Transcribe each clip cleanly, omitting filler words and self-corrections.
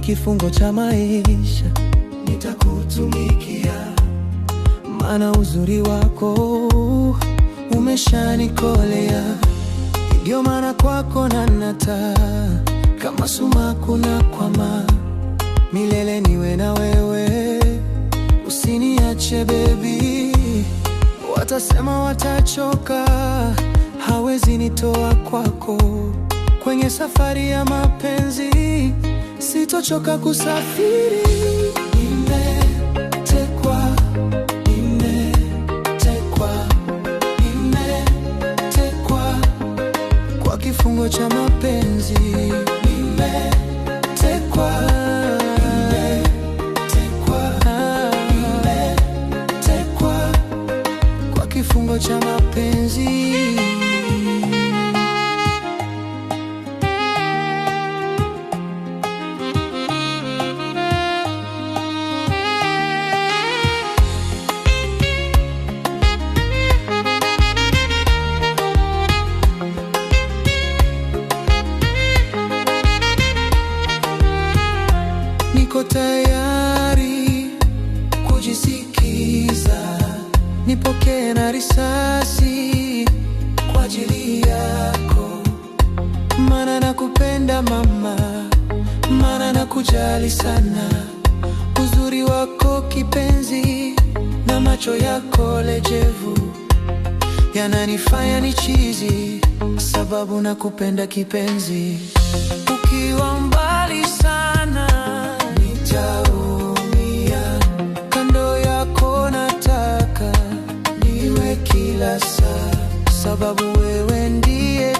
kifungo cha maisha, nitakutumikia, maana uzuri wako umeshanikolea. Ndio maana kwako nanata, kama sumaku na kwama, milele niwe na wewe, usiniache baby. Watasema watachoka, hawezi nitoa kwako. Kwenye safari ya mapenzi sitochoka kusafiri. Nimetekwa, nimetekwa, nimetekwa kwa kifungo cha mapenzi. Nimetekwa, nimetekwa, nimetekwa kwa kifungo cha mapenzi. Niko tayari kujisikiza, nipokee na risasi kwa ajili yako, maana nakupenda mama, maana nakujali sana. Uzuri wako kipenzi na macho yako legevu yananifanya nichizi, sababu nakupenda kipenzi. Ukiwa mbali sana nitaumia, kando yako nataka niwe kila saa, sababu wewe ndiye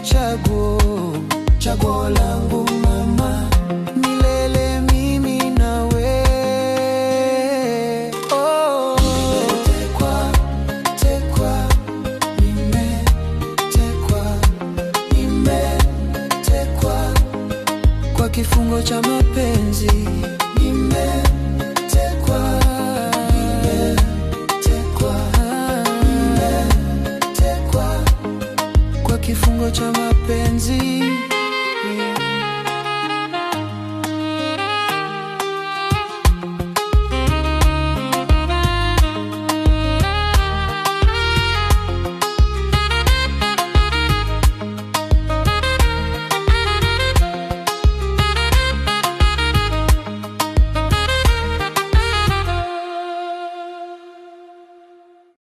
chaguo langu mama, milele mimi nawe. Oh, nimetekwa, tekwa, nimetekwa, nimetekwa kwa kifungo cha mapenzi. Nimetekwa, nimetekwa, nimetekwa kwa kifungo cha mapenzi.